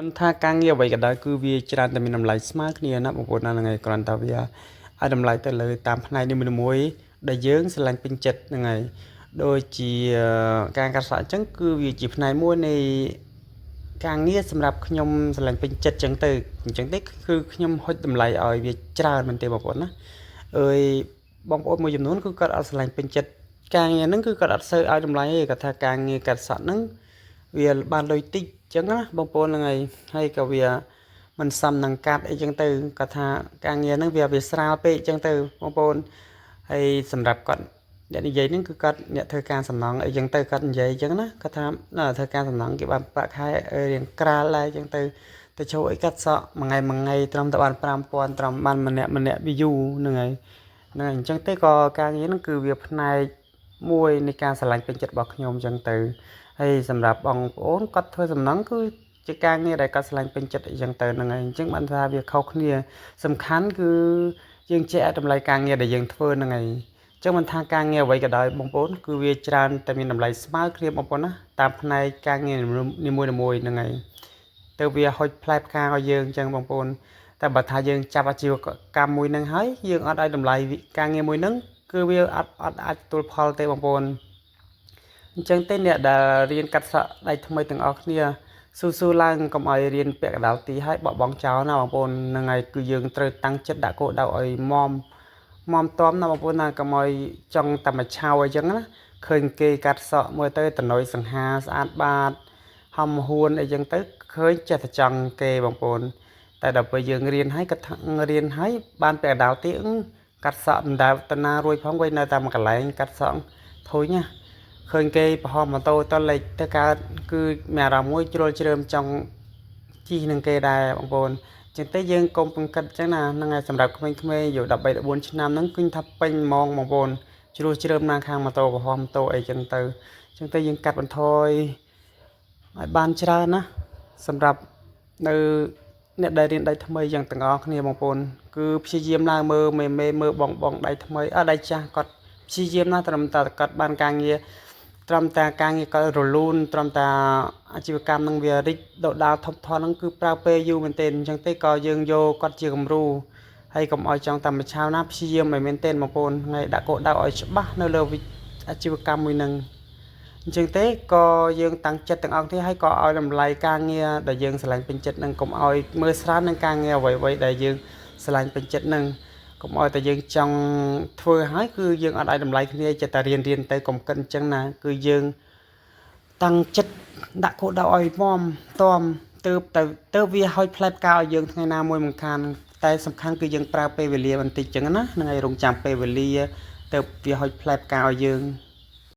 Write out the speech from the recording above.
มันថាការងារអ្វីក៏ដោយគឺវាច្រើនតែមានតម្លៃស្មើគ្នាណាបងប្អូនណាហ្នឹងហើយគ្រាន់តែវាឲ្យតម្លៃទៅលើតាមផ្នែកនីមួយៗដែលយើងស្រឡាញ់ពេញចិត្តហ្នឹងហើយដូចជាការកាត់សក់អញ្ចឹងគឺវាជាផ្នែកមួយនៃការងារសម្រាប់ខ្ញុំស្រឡាញ់ពេញចិត្តអញ្ចឹងទេគឺខ្ញុំហុចតម្លៃឲ្យវាច្រើនមែនទេបងប្អូនណាអើយបងប្អូនមួយចំនួនគឺគាត់អត់ស្រឡាញ់ពេញចិត្តការងារហ្នឹងគឺគាត់អត់សូវឲ្យតម្លៃទេគាត់ថាការងារកាត់សក់ហ្នឹងវាបានលុយតិចចឹងណាបងប្អូនហ្នឹងហើយក៏វាមិនសមនឹងកាត់អីចឹងទៅគាត់ថាការងារហ្នឹងវាស្រាលពេកចឹងទៅបងប្អូនហើយសម្រាប់គាត់អ្នកនិយាយហ្នឹងគឺគាត់អ្នកធ្វើការសំណងអីចឹងទៅគាត់និយាយចឹងណាគាត់ថាធ្វើការសំណងគេបានប្រាក់ខែរៀងក្រាលដែរចឹងទៅចូលអីកាត់សក់មួយថ្ងៃត្រឹមតែបាន5000ត្រឹមបានម្នាក់ view ហ្នឹងហើយអញ្ចឹងទេក៏ការងារហ្នឹងគឺវាផ្នែកមួយនៃការស្រឡាញ់ពេញចិត្តរបស់ខ្ញុំចឹងទៅហើយសម្រាប់បងប្អូនគាត់ធ្វើសំណងគឺជាការងារដែលគាត់ស្រឡាញ់ពេញចិត្តអីចឹងទៅហ្នឹងហើយអញ្ចឹងបានថាវាខុសគ្នាសំខាន់គឺយើងចេះឲ្យតម្លៃការងារដែលយើងធ្វើហ្នឹងហើយអញ្ចឹងមិនថាការងារអ្វីក៏ដោយបងប្អូនគឺវាច្រើនតែមានតម្លៃស្មើគ្នាបងប្អូនណាតាមផ្នែកការងារនីមួយៗហ្នឹងហើយទៅវាហុចផ្លែផ្កាឲ្យយើងអញ្ចឹងបងប្អូនតែបើថាយើងចាប់អាជីវកម្មមួយហ្នឹងហើយយើងអត់ឲ្យតម្លៃការងារមួយហ្នឹងគឺវាអត់អាចទទួលផលទេបងប្អូនអញ្ចឹងទេអ្នកដែលរៀនកាត់សក់ដៃថ្មីទាំងអស់គ្នាស៊ូឡើងកុំឲ្យរៀនពាក់កណ្ដាលទីឲ្យបោះបង់ចោលណាបងប្អូនហ្នឹងហើយគឺយើងត្រូវតាំងចិត្តដាក់គោលដៅឲ្យមមតំណាបងប្អូនណាកុំឲ្យចង់តែមួយឆាវអញ្ចឹងណាឃើញគេកាត់សក់មើលទៅតណយសង្ហាស្អាតបាតហំហួនអីចឹងទៅឃើញចេះតែចង់គេបងប្អូនតែដល់ពេលយើងរៀនហើយក៏រៀនហើយបានពាក់កណ្ដាលទីកាត់សក់មិនដែលតាណារួយផងវិញនៅតែមួយកន្លែងកាត់សក់ធុញណាឃើញគេប្រហោះម៉ូតូទៅលេចទៅកើតគឺមានអារម្មណ៍មួយជ្រុលជ្រើមចង់ជីនឹងគេដែរបងប្អូនចឹងទេយើងកុំពង្កិតចឹងណាហ្នឹងហើយសម្រាប់ក្មេងៗយក13 14ឆ្នាំហ្នឹងគឺថាពេញហ្មងបងប្អូនជ្រុលជ្រើមណាខាងម៉ូតូប្រហោះម៉ូតូអីចឹងទៅយើងកាត់បន្ថយឲ្យបានច្រើនណាសម្រាប់នៅអ្នកដែលរៀនដៃថ្មីយ៉ាងទាំងអស់គ្នាបងប្អូនគឺព្យាយាមឡើងមើលមេមើលបងដៃថ្មីដៃចាស់គាត់ព្យាយាមណាត្រឹមតែគាត់បានការងារត្រឹមតែការងារគាត់រលូនត្រឹមតែអាជីវកម្មនឹងវារីកដុះដាលថប់ថនហ្នឹងគឺប្រើពេលយូរមែនទែនអញ្ចឹងទេក៏យើងយកគាត់ជាគំរូហើយកុំឲ្យចង់តែមួយឆាវណាព្យាយាមឲ្យមែនទែនបងប្អូនថ្ងៃដាក់គោលដៅឲ្យច្បាស់នៅលើអាជីវកម្មមួយហ្នឹងអញ្ចឹងទេក៏យើងតាំងចិត្តទាំងអស់គ្នាហើយក៏ឲ្យតម្លៃការងារដែលយើងស្រឡាញ់ពេញចិត្តនឹងកុំឲ្យមើលស្រាលនឹងការងារអ្វីៗដែលយើងស្រឡាញ់ពេញចិត្តនឹងកុំឲ្យតែយើងចង់ធ្វើហើយគឺយើងអត់ឲ្យតម្លៃគ្នាចិត្តតែរៀនទៅកុំកិនអញ្ចឹងណាគឺយើងតាំងចិត្តដាក់គោលដៅឲ្យមមតំទៅវាហុចផ្លែផ្កាឲ្យយើងថ្ងៃណាមួយមិនខានតែសំខាន់គឺយើងប្រើពេលវេលាបន្តិចអញ្ចឹងណាហ្នឹងហើយរងចាំពេលវេលាទៅវាហុចផ្លែផ្កាឲ្យយើង